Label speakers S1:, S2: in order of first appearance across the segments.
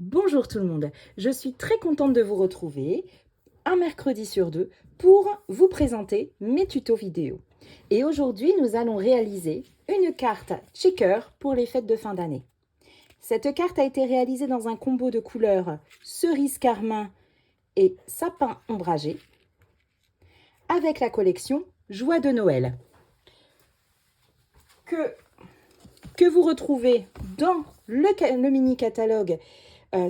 S1: Bonjour tout le monde, je suis très contente de vous retrouver un mercredi sur deux pour vous présenter mes tutos vidéo. Et aujourd'hui, nous allons réaliser une carte checker pour les fêtes de fin d'année. Cette carte a été réalisée dans un combo de couleurs cerise carmin et sapin ombragé avec la collection Joie de Noël que vous retrouvez dans le mini catalogue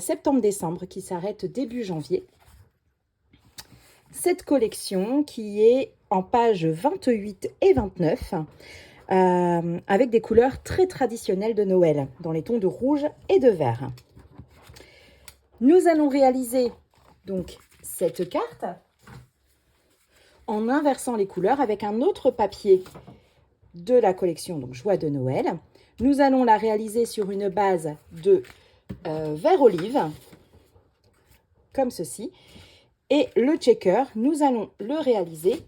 S1: septembre-décembre qui s'arrête début janvier. Cette collection qui est en pages 28 et 29 avec des couleurs très traditionnelles de Noël dans les tons de rouge et de vert. Nous allons réaliser donc cette carte en inversant les couleurs avec un autre papier de la collection donc Joie de Noël. Nous allons la réaliser sur une base de vert olive, comme ceci. Et le checker, nous allons le réaliser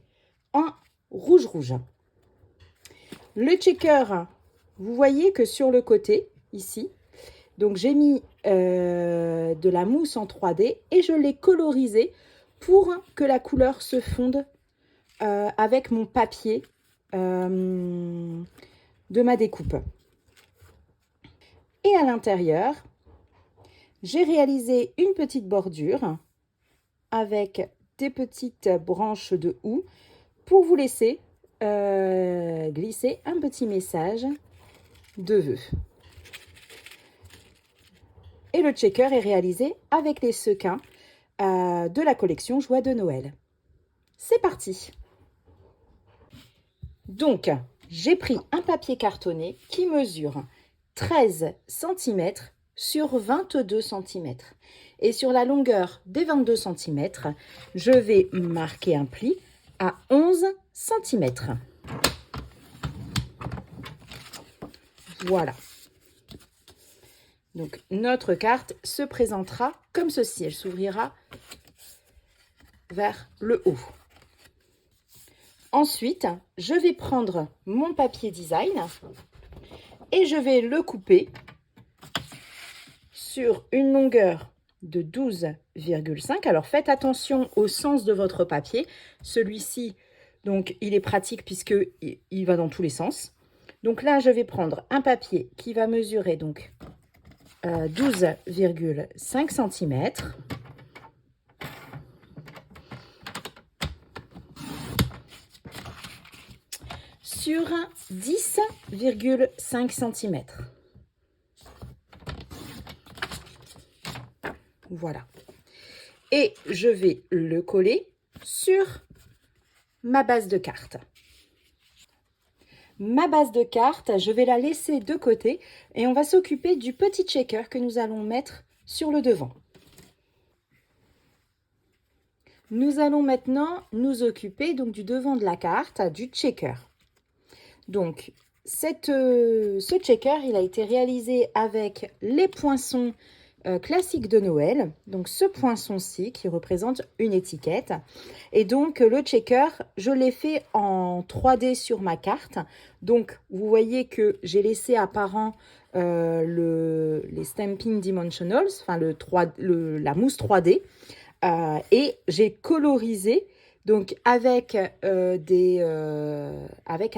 S1: en rouge-rouge. Le checker, vous voyez que sur le côté, ici, donc j'ai mis de la mousse en 3D et je l'ai colorisé pour que la couleur se fonde avec mon papier de ma découpe. Et à l'intérieur, j'ai réalisé une petite bordure avec des petites branches de houx pour vous laisser glisser un petit message de vœux. Et le checker est réalisé avec les sequins de la collection Joie de Noël. C'est parti! Donc, j'ai pris un papier cartonné qui mesure 13 cm sur 22 cm. Et sur la longueur des 22 cm, je vais marquer un pli à 11 cm. Voilà. Donc, notre carte se présentera comme ceci. Elle s'ouvrira vers le haut. Ensuite, je vais prendre mon papier design et je vais le couper sur une longueur de 12,5. Alors, faites attention au sens de votre papier. Celui-ci, donc, il est pratique puisqu'il va dans tous les sens. Donc là, je vais prendre un papier qui va mesurer donc 12,5 cm. Sur 10,5 cm. Voilà. Et je vais le coller sur ma base de carte. Ma base de carte, je vais la laisser de côté et on va s'occuper du petit checker que nous allons mettre sur le devant. Nous allons maintenant nous occuper donc du devant de la carte, du checker. Donc, ce checker, il a été réalisé avec les poinçons classiques de Noël. Donc, ce poinçon-ci qui représente une étiquette. Et donc, le checker, je l'ai fait en 3D sur ma carte. Donc, vous voyez que j'ai laissé apparent les Stamping Dimensionals, enfin la mousse 3D. Et j'ai colorisé donc avec un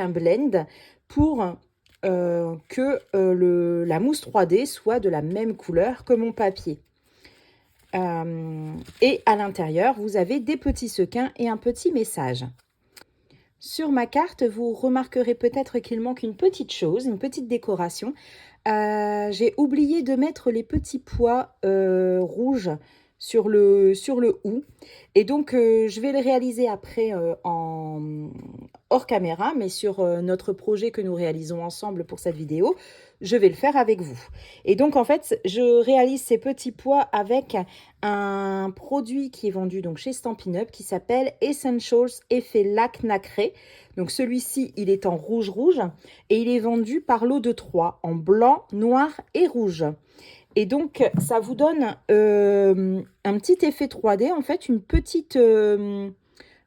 S1: blend pour que la mousse 3D soit de la même couleur que mon papier. Et à l'intérieur, vous avez des petits sequins et un petit message. Sur ma carte, vous remarquerez peut-être qu'il manque une petite chose, une petite décoration. J'ai oublié de mettre les petits pois rouges sur le ou. Et donc, je vais le réaliser après hors caméra, mais sur notre projet que nous réalisons ensemble pour cette vidéo, je vais le faire avec vous. Et donc, en fait, je réalise ces petits pois avec un produit qui est vendu donc chez Stampin' Up qui s'appelle Essentials Effet Lac Nacré. Donc, celui-ci, il est en rouge-rouge et il est vendu par lot de 3 en blanc, noir et rouge. Et donc, ça vous donne un petit effet 3D, en fait,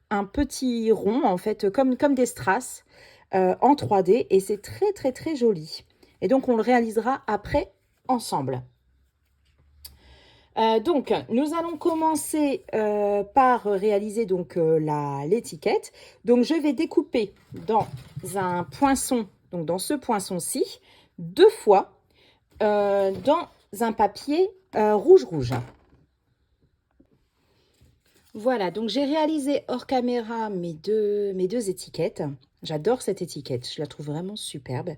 S1: un petit rond, en fait, comme des strass en 3D. Et c'est très, très, très joli. Et donc, on le réalisera après ensemble. Donc, nous allons commencer par réaliser donc l'étiquette. Donc, je vais découper dans un poinçon, donc dans ce poinçon-ci, 2 fois dans un papier rouge-rouge. Voilà, donc j'ai réalisé hors caméra mes deux étiquettes. J'adore cette étiquette, je la trouve vraiment superbe.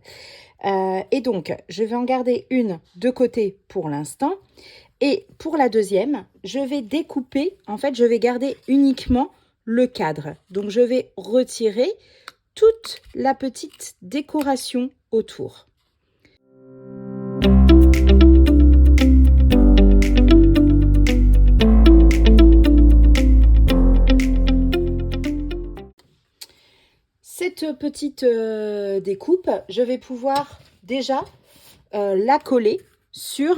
S1: Et donc, je vais en garder une de côté pour l'instant. Et pour la deuxième, je vais découper, en fait, je vais garder uniquement le cadre. Donc, je vais retirer toute la petite décoration autour. Cette petite découpe, je vais pouvoir déjà la coller sur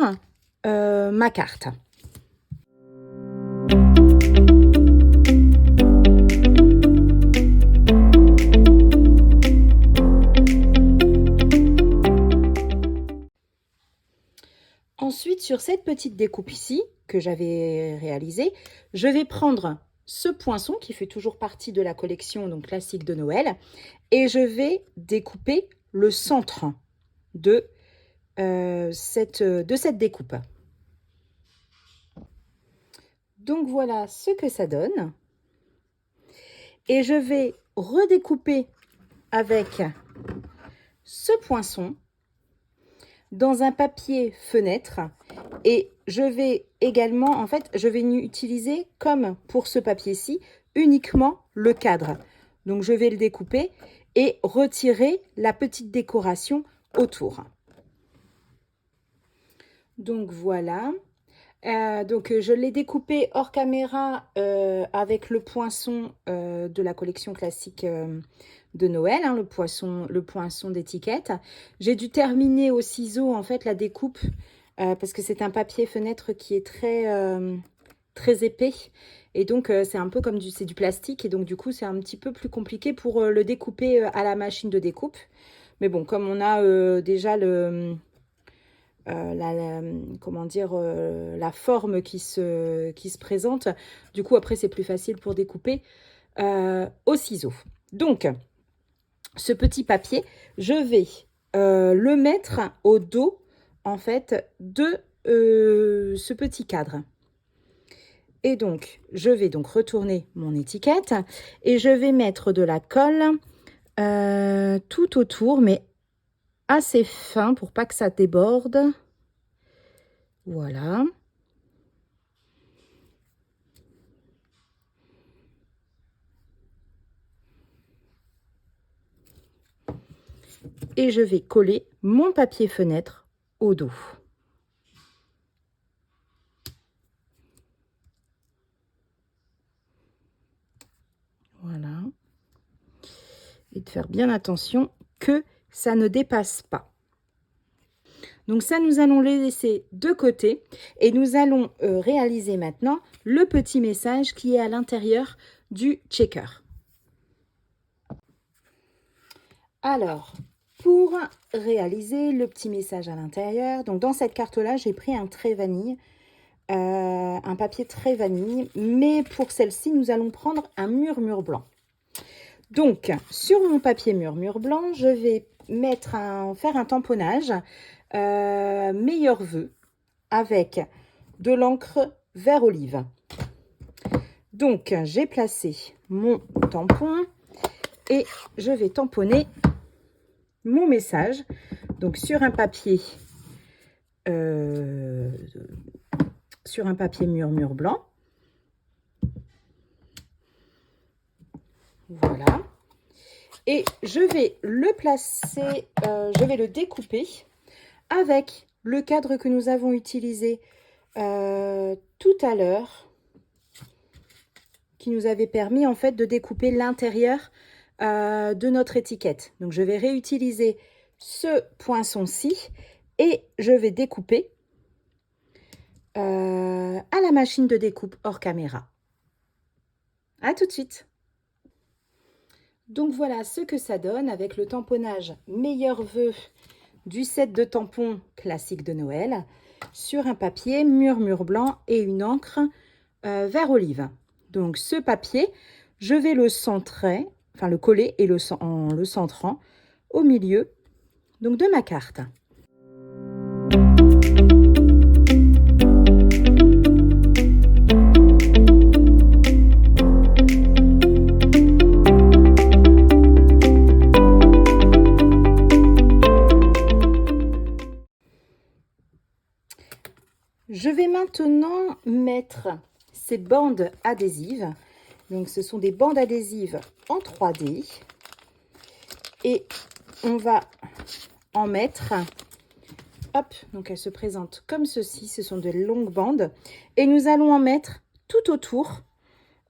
S1: ma carte. Ensuite, sur cette petite découpe ici, que j'avais réalisée, je vais prendre ce poinçon qui fait toujours partie de la collection donc classique de Noël et je vais découper le centre de cette découpe. Donc voilà ce que ça donne. Et je vais redécouper avec ce poinçon dans un papier fenêtre et je vais également, en fait, je vais utiliser comme pour ce papier-ci uniquement le cadre. Donc je vais le découper et retirer la petite décoration autour. Donc voilà. Donc je l'ai découpé hors caméra avec le poinçon de la collection classique de Noël, hein, le poinçon d'étiquette. J'ai dû terminer au ciseau en fait la découpe parce que c'est un papier fenêtre qui est très épais et donc c'est un peu comme du plastique et donc du coup c'est un petit peu plus compliqué pour le découper à la machine de découpe. Mais bon, comme on a déjà la forme qui se présente. Du coup, après, c'est plus facile pour découper au ciseau. Donc, ce petit papier, je vais le mettre au dos, en fait, de ce petit cadre. Et donc, je vais donc retourner mon étiquette et je vais mettre de la colle tout autour, mais assez fin pour pas que ça déborde. Voilà. Et je vais coller mon papier fenêtre au dos. Voilà. Et de faire bien attention que ça ne dépasse pas. Donc ça, nous allons les laisser de côté et nous allons réaliser maintenant le petit message qui est à l'intérieur du checker. Alors, pour réaliser le petit message à l'intérieur, donc dans cette carte-là, j'ai pris un trait vanille, un papier très vanille, mais pour celle-ci, nous allons prendre un murmure blanc. Donc, sur mon papier murmure blanc, je vais faire un tamponnage meilleurs vœux avec de l'encre vert olive. Donc, j'ai placé mon tampon et je vais tamponner mon message. Donc, sur un papier sur un papier mur blanc. Voilà. Et je vais le placer, je vais le découper avec le cadre que nous avons utilisé tout à l'heure, qui nous avait permis en fait de découper l'intérieur de notre étiquette. Donc je vais réutiliser ce poinçon-ci et je vais découper à la machine de découpe hors caméra. À tout de suite. Donc voilà ce que ça donne avec le tamponnage meilleurs vœux du set de tampons classique de Noël sur un papier mur blanc et une encre vert olive. Donc ce papier, je vais le centrer, enfin le coller et en le centrant au milieu donc de ma carte. Je vais maintenant mettre ces bandes adhésives. Donc ce sont des bandes adhésives en 3D. Et on va en mettre, hop, donc elles se présentent comme ceci, ce sont de longues bandes. Et nous allons en mettre tout autour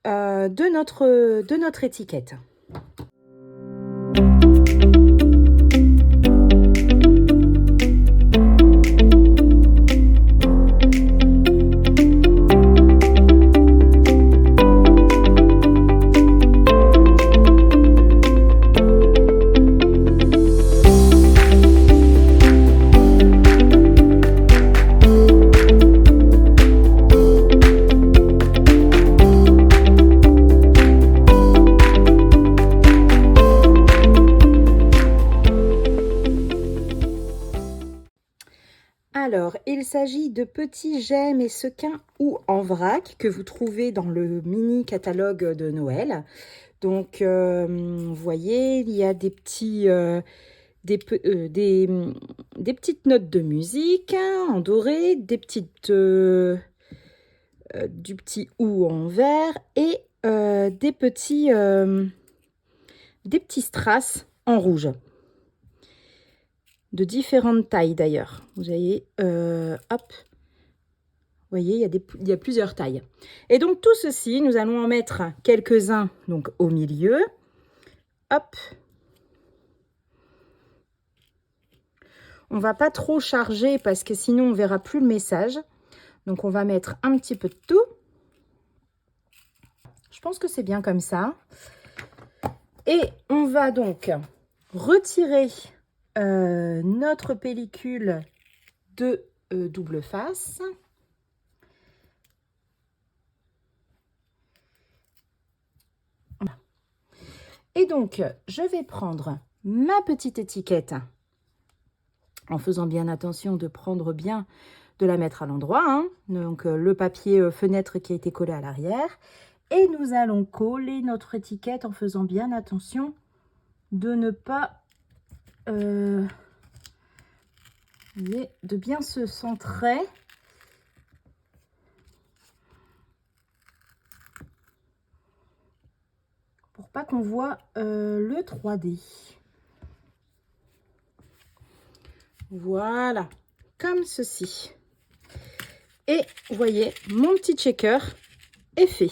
S1: de notre étiquette. Alors, il s'agit de petits gemmes et sequins ou en vrac que vous trouvez dans le mini catalogue de Noël. Donc, vous voyez, il y a des petites notes de musique en doré, du petit ou en vert et des petits strass en rouge. De différentes tailles d'ailleurs. Vous voyez, hop, vous voyez, il y a plusieurs tailles. Et donc tout ceci, nous allons en mettre quelques-uns donc au milieu. Hop. On va pas trop charger parce que sinon on verra plus le message. Donc on va mettre un petit peu de tout. Je pense que c'est bien comme ça. Et on va donc retirer notre pellicule de double face. Voilà. Et donc, je vais prendre ma petite étiquette en faisant bien attention de prendre bien, de la mettre à l'endroit. Hein. Donc, le papier fenêtre qui a été collé à l'arrière. Et nous allons coller notre étiquette en faisant bien attention de ne pas... de bien se centrer. Pour pas qu'on voit le 3D. Voilà, comme ceci. Et vous voyez, mon petit checker est fait.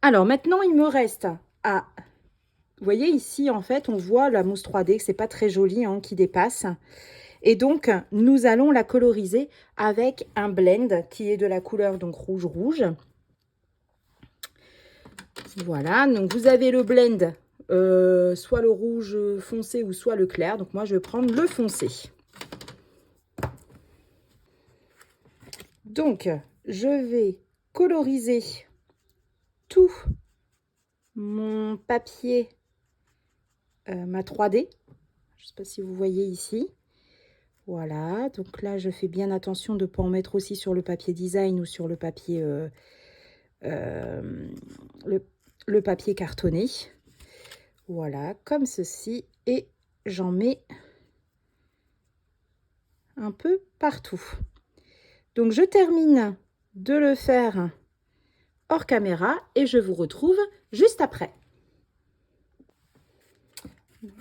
S1: Alors maintenant, il me reste à... Vous voyez ici, en fait, on voit la mousse 3D, que c'est pas très joli, hein, qui dépasse. Et donc, nous allons la coloriser avec un blend qui est de la couleur donc rouge. Voilà, donc vous avez le blend, soit le rouge foncé ou soit le clair. Donc moi, je vais prendre le foncé. Donc, je vais coloriser tout mon papier, ma 3D. Je ne sais pas si vous voyez ici. Voilà, donc là, je fais bien attention de ne pas en mettre aussi sur le papier design ou sur le papier, le papier cartonné. Voilà, comme ceci. Et j'en mets un peu partout. Donc, je termine de le faire hors caméra et je vous retrouve juste après.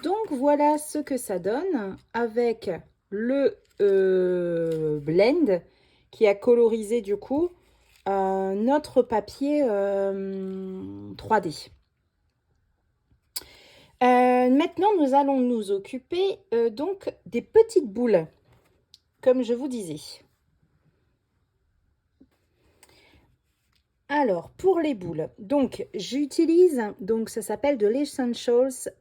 S1: Donc, voilà ce que ça donne avec le blend qui a colorisé du coup notre papier 3D. Maintenant, nous allons nous occuper donc des petites boules, comme je vous disais. Alors, pour les boules, donc j'utilise, donc ça s'appelle de l'Essentials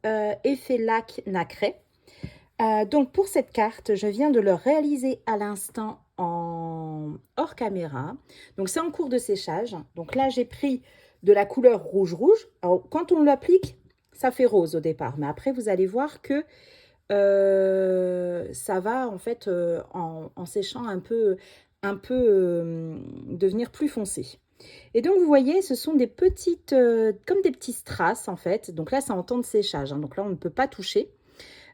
S1: effet lac nacré. Donc pour cette carte, je viens de le réaliser à l'instant en hors caméra. Donc c'est en cours de séchage. Donc là, j'ai pris de la couleur rouge-rouge. Alors quand on l'applique, ça fait rose au départ. Mais après, vous allez voir que ça va en fait en séchant un peu devenir plus foncé. Et donc vous voyez, ce sont des petites, comme des petits strass en fait. Donc là, c'est en temps de séchage. Hein. Donc là, on ne peut pas toucher.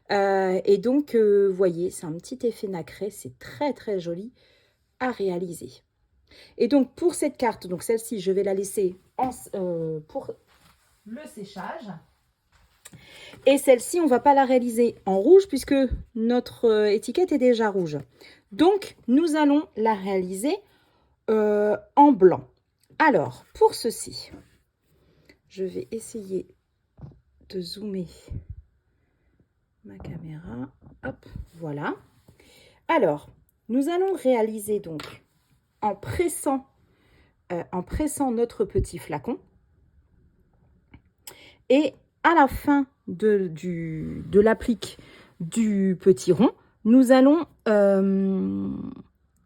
S1: Et donc, vous voyez, c'est un petit effet nacré. C'est très, très joli à réaliser. Et donc, pour cette carte, donc celle-ci, je vais la laisser pour le séchage. Et celle-ci, on ne va pas la réaliser en rouge puisque notre étiquette est déjà rouge. Donc, nous allons la réaliser en blanc. Alors, pour ceci, je vais essayer de zoomer ma caméra. Hop, voilà. Alors, nous allons réaliser donc en pressant notre petit flacon. Et à la fin de l'applique du petit rond, nous allons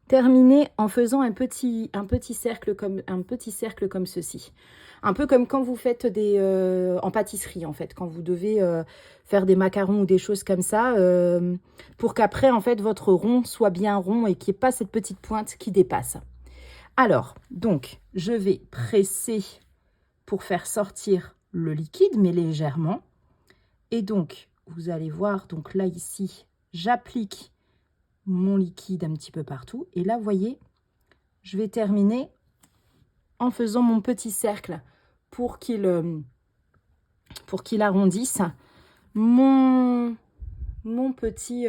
S1: terminer en faisant un petit cercle comme ceci. Un peu comme quand vous faites en pâtisserie, en fait, quand vous devez faire des macarons ou des choses comme ça, pour qu'après, en fait, votre rond soit bien rond et qu'il n'y ait pas cette petite pointe qui dépasse. Alors, donc, je vais presser pour faire sortir le liquide, mais légèrement. Et donc, vous allez voir, donc là, ici, j'applique mon liquide un petit peu partout. Et là, vous voyez, je vais terminer en faisant mon petit cercle pour qu'il arrondisse mon petit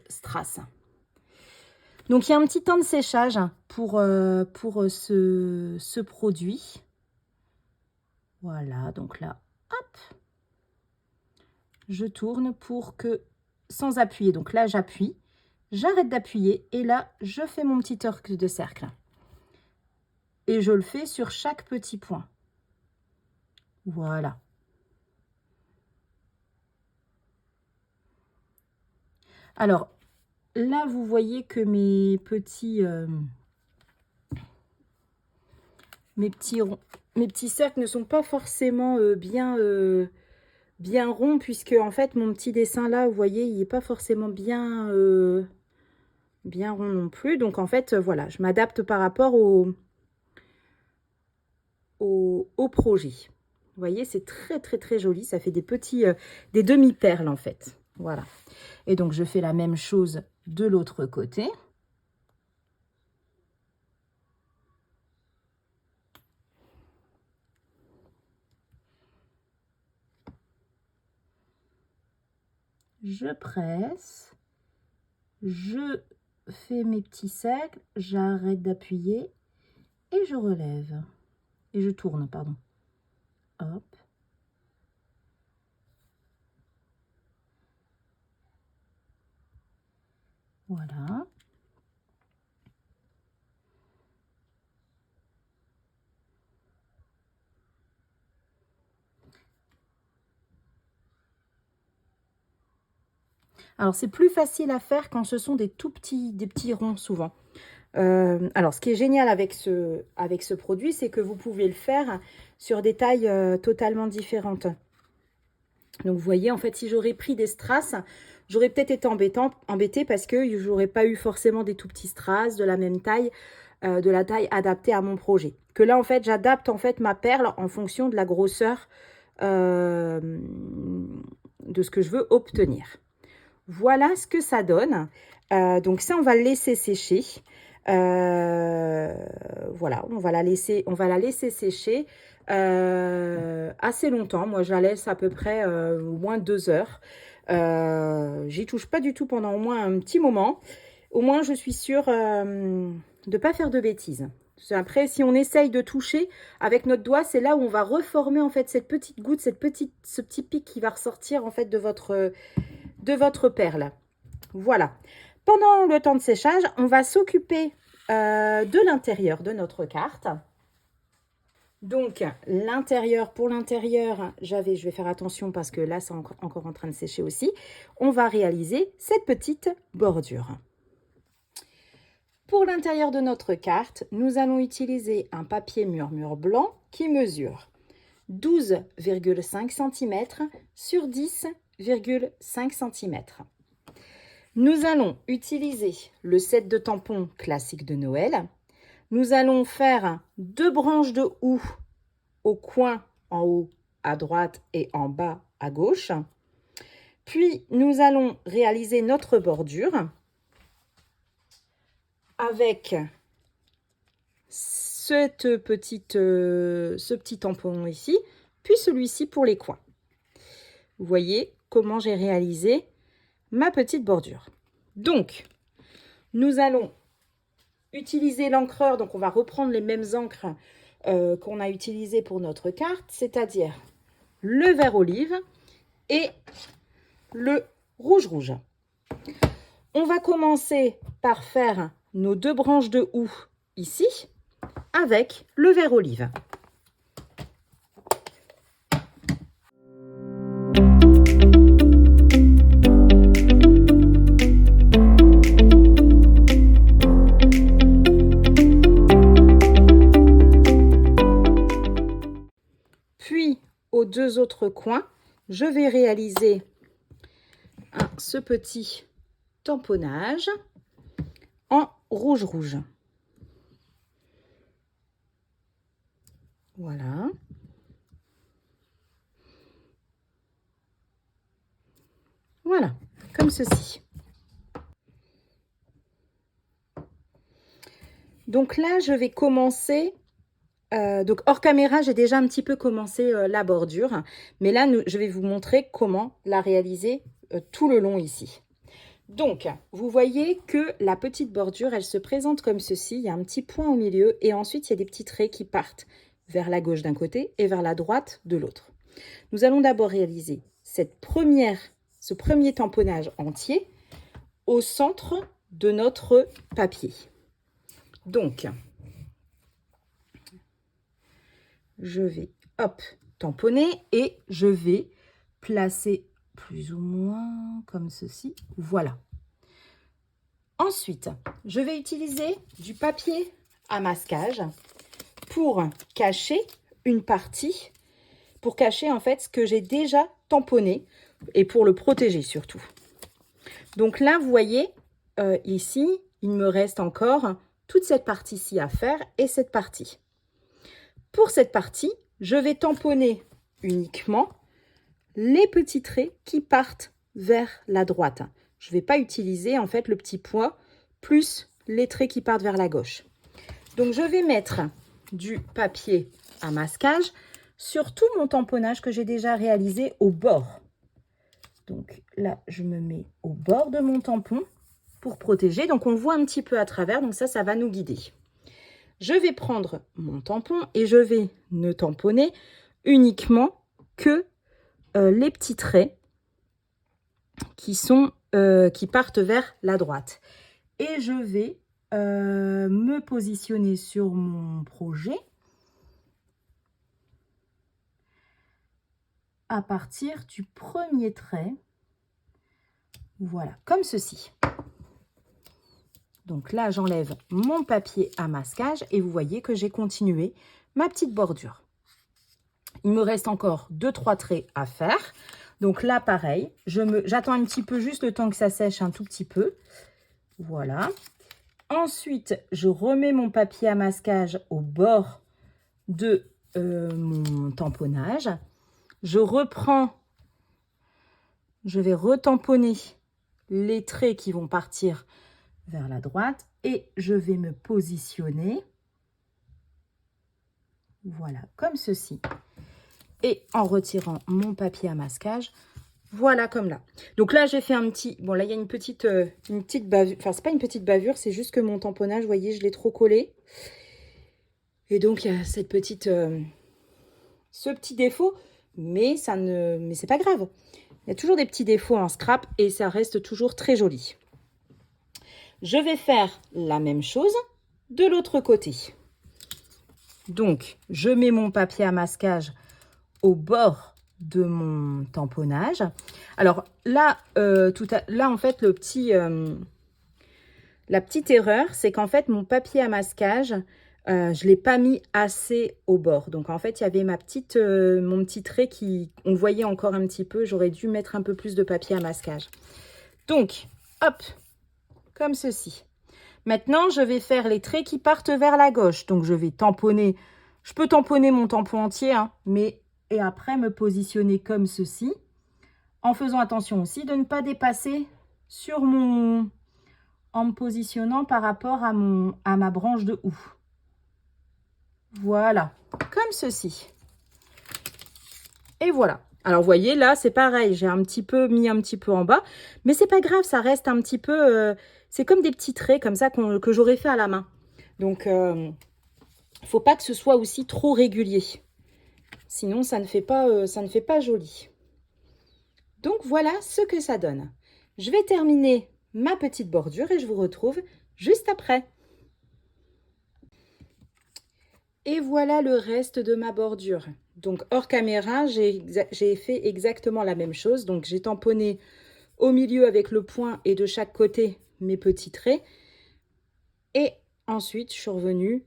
S1: strass. Donc, il y a un petit temps de séchage pour ce produit. Voilà, donc là, hop, je tourne pour que, sans appuyer, donc là, j'appuie, j'arrête d'appuyer et là, je fais mon petit arc de cercle. Et je le fais sur chaque petit point. Voilà. Alors, là, vous voyez que mes petits cercles ne sont pas forcément bien ronds, puisque en fait, mon petit dessin là, vous voyez, il n'est pas forcément bien rond non plus. Donc, en fait, voilà, je m'adapte par rapport au projet. Vous voyez, c'est très, très, très joli. Ça fait des petits, des demi-perles, en fait. Voilà. Et donc, je fais la même chose de l'autre côté. Je presse. Je fais mes petits cercles. J'arrête d'appuyer. Et je relève. Et je tourne, pardon. Hop. Voilà. Alors, c'est plus facile à faire quand ce sont des petits ronds souvent. Alors, ce qui est génial avec ce produit, c'est que vous pouvez le faire sur des tailles totalement différentes. Donc, vous voyez, en fait, si j'aurais pris des strass, j'aurais peut-être été embêtée parce que je n'aurais pas eu forcément des tout petits strass de la même taille, de la taille adaptée à mon projet. Que là, en fait, j'adapte en fait ma perle en fonction de la grosseur de ce que je veux obtenir. Voilà ce que ça donne. Donc ça, on va le laisser sécher. Voilà, on va la laisser sécher assez longtemps. Moi, je la laisse à peu près au moins 2 heures. J'y touche pas du tout pendant au moins un petit moment. Au moins, je suis sûre de ne pas faire de bêtises. Après, si on essaye de toucher avec notre doigt, c'est là où on va reformer en fait cette petite goutte, ce petit pic qui va ressortir en fait de votre perle. Voilà. Pendant le temps de séchage, on va s'occuper de l'intérieur de notre carte. Donc, pour l'intérieur, je vais faire attention parce que là, c'est encore en train de sécher aussi. On va réaliser cette petite bordure. Pour l'intérieur de notre carte, nous allons utiliser un papier murmure blanc qui mesure 12,5 cm sur 10,5 cm. Nous allons utiliser le set de tampons classique de Noël. Nous allons faire 2 branches de houx au coin en haut à droite et en bas à gauche. Puis, nous allons réaliser notre bordure avec ce petit tampon ici, puis celui-ci pour les coins. Vous voyez comment j'ai réalisé ma petite bordure. Donc, nous allons utiliser l'encreur, donc on va reprendre les mêmes encres qu'on a utilisées pour notre carte, c'est-à-dire le vert olive et le rouge. On va commencer par faire nos 2 branches de houx ici avec le vert olive. Puis, aux 2 autres coins, je vais réaliser ce petit tamponnage en rouge. Voilà. Voilà, comme ceci. Donc là, je vais commencer. Donc hors caméra, j'ai déjà un petit peu commencé la bordure. Mais là, je vais vous montrer comment la réaliser tout le long ici. Donc, vous voyez que la petite bordure, elle se présente comme ceci. Il y a un petit point au milieu et ensuite, il y a des petits traits qui partent vers la gauche d'un côté et vers la droite de l'autre. Nous allons d'abord réaliser ce premier tamponnage entier au centre de notre papier. Donc, je vais, tamponner et je vais placer plus ou moins comme ceci. Voilà. Ensuite, je vais utiliser du papier à masquage pour cacher une partie, pour cacher en fait ce que j'ai déjà tamponné et pour le protéger surtout. Donc là, vous voyez, ici, il me reste encore toute cette partie-ci à faire et cette partie. Pour cette partie, je vais tamponner uniquement les petits traits qui partent vers la droite. Je ne vais pas utiliser en fait le petit point plus les traits qui partent vers la gauche. Donc, je vais mettre du papier à masquage sur tout mon tamponnage que j'ai déjà réalisé au bord. Donc là, je me mets au bord de mon tampon pour protéger. Donc, on voit un petit peu à travers. Donc ça va nous guider. Je vais prendre mon tampon et je vais ne tamponner uniquement que les petits traits qui partent vers la droite. Et je vais me positionner sur mon projet à partir du premier trait. Voilà, comme ceci. Donc là, j'enlève mon papier à masquage et vous voyez que j'ai continué ma petite bordure. Il me reste encore 2-3 traits à faire. Donc là, pareil, j'attends un petit peu, juste le temps que ça sèche un tout petit peu. Voilà. Ensuite, je remets mon papier à masquage au bord de mon tamponnage. Je vais retamponner les traits qui vont partir vers la droite et je vais me positionner. Voilà, comme ceci. Et en retirant mon papier à masquage, voilà comme là. Donc là, j'ai fait un petit... Bon, là, il y a une petite bavure. Enfin, c'est pas une petite bavure, c'est juste que mon tamponnage, vous voyez, je l'ai trop collé. Et donc, il y a cette petite... ce petit défaut, mais c'est pas grave. Il y a toujours des petits défauts en scrap et ça reste toujours très joli. Je vais faire la même chose de l'autre côté. Donc, je mets mon papier à masquage au bord de mon tamponnage. Alors là, là en fait, la petite erreur, c'est qu'en fait, mon papier à masquage, je ne l'ai pas mis assez au bord. Donc, en fait, il y avait mon petit trait on voyait encore un petit peu. J'aurais dû mettre un peu plus de papier à masquage. Donc, hop, comme ceci. Maintenant, je vais faire les traits qui partent vers la gauche. Donc, je vais tamponner. Je peux tamponner mon tampon entier, hein, et après me positionner comme ceci. En faisant attention aussi de ne pas dépasser sur mon... en me positionnant par rapport à ma branche de houx. Voilà, comme ceci. Et voilà. Alors, vous voyez, là, c'est pareil. J'ai mis un petit peu en bas. Mais c'est pas grave, ça reste un petit peu... c'est comme des petits traits comme ça que j'aurais fait à la main. Donc, faut pas que ce soit aussi trop régulier. Sinon, ça ne fait pas joli. Donc, voilà ce que ça donne. Je vais terminer ma petite bordure et je vous retrouve juste après. Et voilà le reste de ma bordure. Donc, hors caméra, j'ai fait exactement la même chose. Donc, j'ai tamponné au milieu avec le point et de chaque côté mes petits traits. Et ensuite, je suis revenue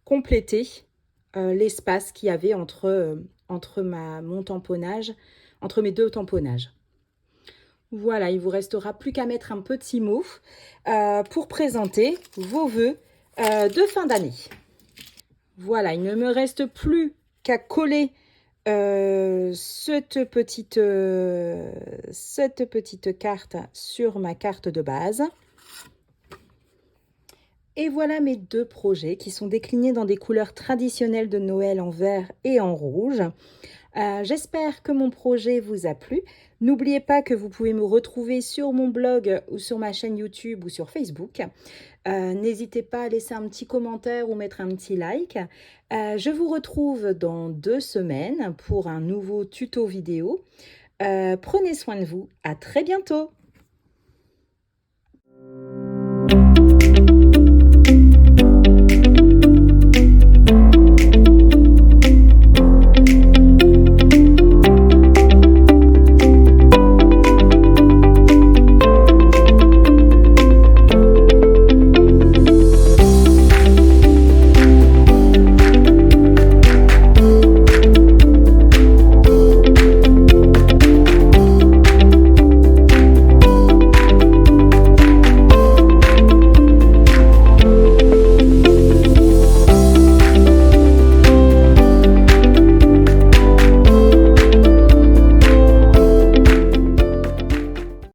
S1: compléter l'espace qu'il y avait entre mon tamponnage, entre mes deux tamponnages. Voilà, il vous restera plus qu'à mettre un petit mot pour présenter vos vœux de fin d'année. Voilà, il ne me reste plus qu'à coller cette petite carte sur ma carte de base. Et voilà mes deux projets qui sont déclinés dans des couleurs traditionnelles de Noël en vert et en rouge. J'espère que mon projet vous a plu. N'oubliez pas que vous pouvez me retrouver sur mon blog ou sur ma chaîne YouTube ou sur Facebook. N'hésitez pas à laisser un petit commentaire ou mettre un petit like. Je vous retrouve dans 2 semaines pour un nouveau tuto vidéo. Prenez soin de vous. À très bientôt.